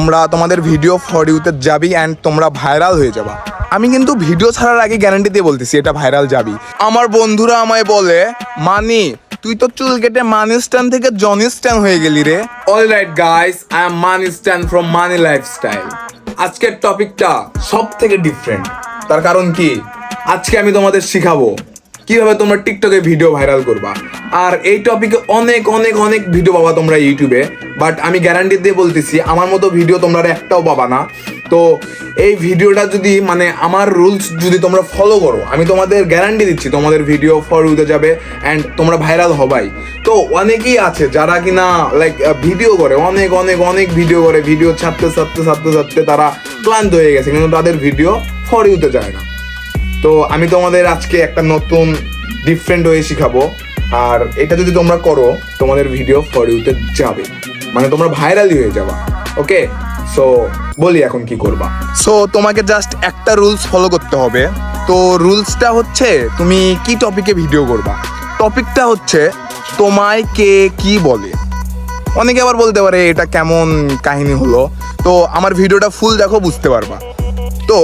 তোমরা তোমাদের video for ইউতে যাবি অ্যান্ড তোমরা ভাইরাল হয়ে যাবা। আমি কিন্তু ভিডিও ছাড়ার আগে গ্যারান্টি দিয়ে বলতেছি এটা ভাইরাল যাবি। আমার বন্ধুরা আমায় বলে, মানি তুই তো চুল কেটে মানি স্ট্যান্ড থেকে জনি স্ট্যান্ড হয়ে গেলি রে। Alright guys, I am money stand from money lifestyle. আজকের টপিকটা সব থেকে ডিফারেন্ট। তার কারণ কি, আজকে আমি তোমাদের শিখাবো কিভাবে তোমরা টিকটকে ভিডিও ভাইরাল করবা। আর এই টপিকে অনেক অনেক অনেক ভিডিও পাবা তোমরা ইউটিউবে, বাট আমি গ্যারান্টি দিয়ে বলতেছি আমার মতো ভিডিও তোমরা একটাও পাবা না। তো এই ভিডিওটা যদি মানে আমার রুলস যদি তোমরা ফলো করো, আমি তোমাদের গ্যারান্টি দিচ্ছি তোমাদের ভিডিও ফর ইউতে যাবে অ্যান্ড তোমরা ভাইরাল হবাই। তো অনেকেই আছে যারা কিনা লাইক ভিডিও করে, অনেক অনেক অনেক ভিডিও করে, ভিডিও ছাড়তে ছাড়তে ছাড়তে ছাড়তে তারা ক্লান্ত হয়ে গেছে, কিন্তু তাদের ভিডিও ফর ইউতে যায় না। তো আমি তোমাদের আজকে একটা নতুন ডিফারেন্ট ওয়ে শিখাবো, আর এটা যদি তোমরা করো তোমাদের ভিডিও ফর ইউতে যাবে, মানে তোমরা ভাইরালই হয়ে যাবা। ওকে, সো বলি এখন কি করবা। সো তোমাকে জাস্ট একটা রুলস ফলো করতে হবে। তো রুলসটা হচ্ছে তুমি কি টপিকে ভিডিও করবা। টপিকটা হচ্ছে তোমায় কে কি বলে। অনেকে আবার বলতে পারে এটা কেমন কাহিনী হলো, তো আমার ভিডিওটা ফুল দেখো, বুঝতে পারবা। তো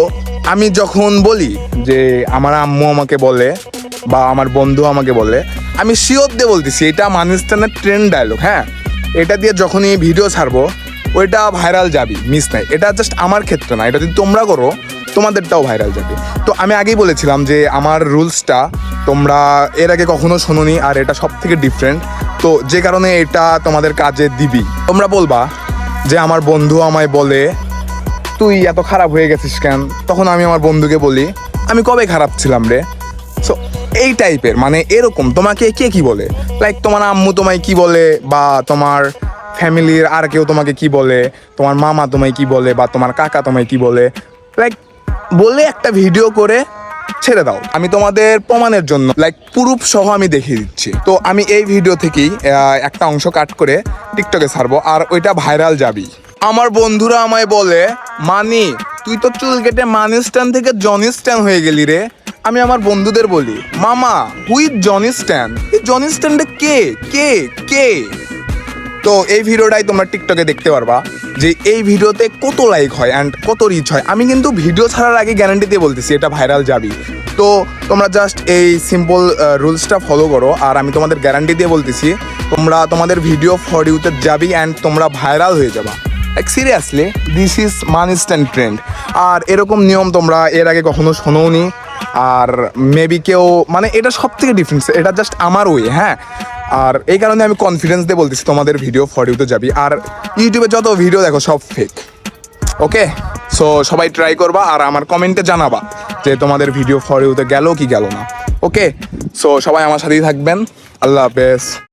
আমি যখন বলি যে আমার আম্মু আমাকে বলে বা আমার বন্ধু আমাকে বলে, আমি শিওর দিয়ে বলতেছি এটা মানিস্তানের ট্রেন্ড ডায়লগ। হ্যাঁ, এটা দিয়ে যখনই ভিডিও ছাড়বো ওইটা ভাইরাল যাবি, মিস নাই। এটা জাস্ট আমার ক্ষেত্রে না, এটা যদি তোমরা করো তোমাদেরটাও ভাইরাল যাবে। তো আমি আগেই বলেছিলাম যে আমার রুলসটা তোমরা এর আগে কখনো শোনোনি, আর এটা সব থেকে ডিফারেন্ট। তো যে কারণে এটা তোমাদের কাজে দিবি। তোমরা বলবা যে আমার বন্ধু আমায় বলে তুই এত খারাপ হয়ে গেছিস কেন, তখন আমি আমার বন্ধুকে বলি আমি কবে খারাপ ছিলাম রে। সো এই টাইপের, মানে এরকম তোমাকে কে কি বলে, লাইক তোমার আম্মু তোমায় কি বলে, বা তোমার ফ্যামিলির আর কেউ তোমাকে কি বলে, তোমার মামা তোমায় কি বলে, বা তোমার কাকা তোমায় কি বলে, লাইক বলে একটা ভিডিও করে ছেড়ে দাও। আমি তোমাদের প্রমাণের জন্য লাইক প্রুফ সহ আমি দেখিয়ে দিচ্ছি। তো আমি এই ভিডিও থেকেই একটা অংশ কাট করে টিকটকে ছাড়বো, আর ওইটা ভাইরাল যাবি। আমার বন্ধুরা আমায় বলে, মানি তুই তো চুল কেটে মানি স্ট্যান্ড থেকে জনি স্ট্যান্ড হয়ে গেলি রে। আমি আমার বন্ধুদের বলি, মামা হুই জনি স্ট্যান্ড, এই জনি স্ট্যান্ডে কে কে কে। তো এই ভিডিওটাই তোমরা টিকটকে দেখতে পারবা যে এই ভিডিওতে কত লাইক হয় অ্যান্ড কত রিচ হয়। আমি কিন্তু ভিডিও ছাড়ার আগে গ্যারান্টি দিয়ে বলতেছি এটা ভাইরাল যাবি। তো তোমরা জাস্ট এই সিম্পল রুলসটা ফলো করো, আর আমি তোমাদের গ্যারান্টি দিয়ে বলতেছি তোমরা তোমাদের ভিডিও ফর ইউতে যাবি অ্যান্ড তোমরা ভাইরাল হয়ে যাবা। Like seriously, this is money stand trend. আর এরকম নিয়ম তোমরা এর আগে কখনো শোনোনি, আর মেবি কেউ, মানে এটা সব থেকে ডিফারেন্স, এটা জাস্ট আমার ওয়ে। হ্যাঁ, আর এই কারণে আমি কনফিডেন্স দিয়ে বলতেছি তোমাদের ভিডিও ফর ইউতে যাবি। আর ইউটিউবে যত ভিডিও দেখো সব ফেক। ওকে, সো সবাই ট্রাই করবা আর আমার কমেন্টে জানাবা যে তোমাদের ভিডিও ফর ইউতে গেল কি গেল না। ওকে, সো সবাই আমার সাথেই থাকবেন। আল্লাহ হাফেজ।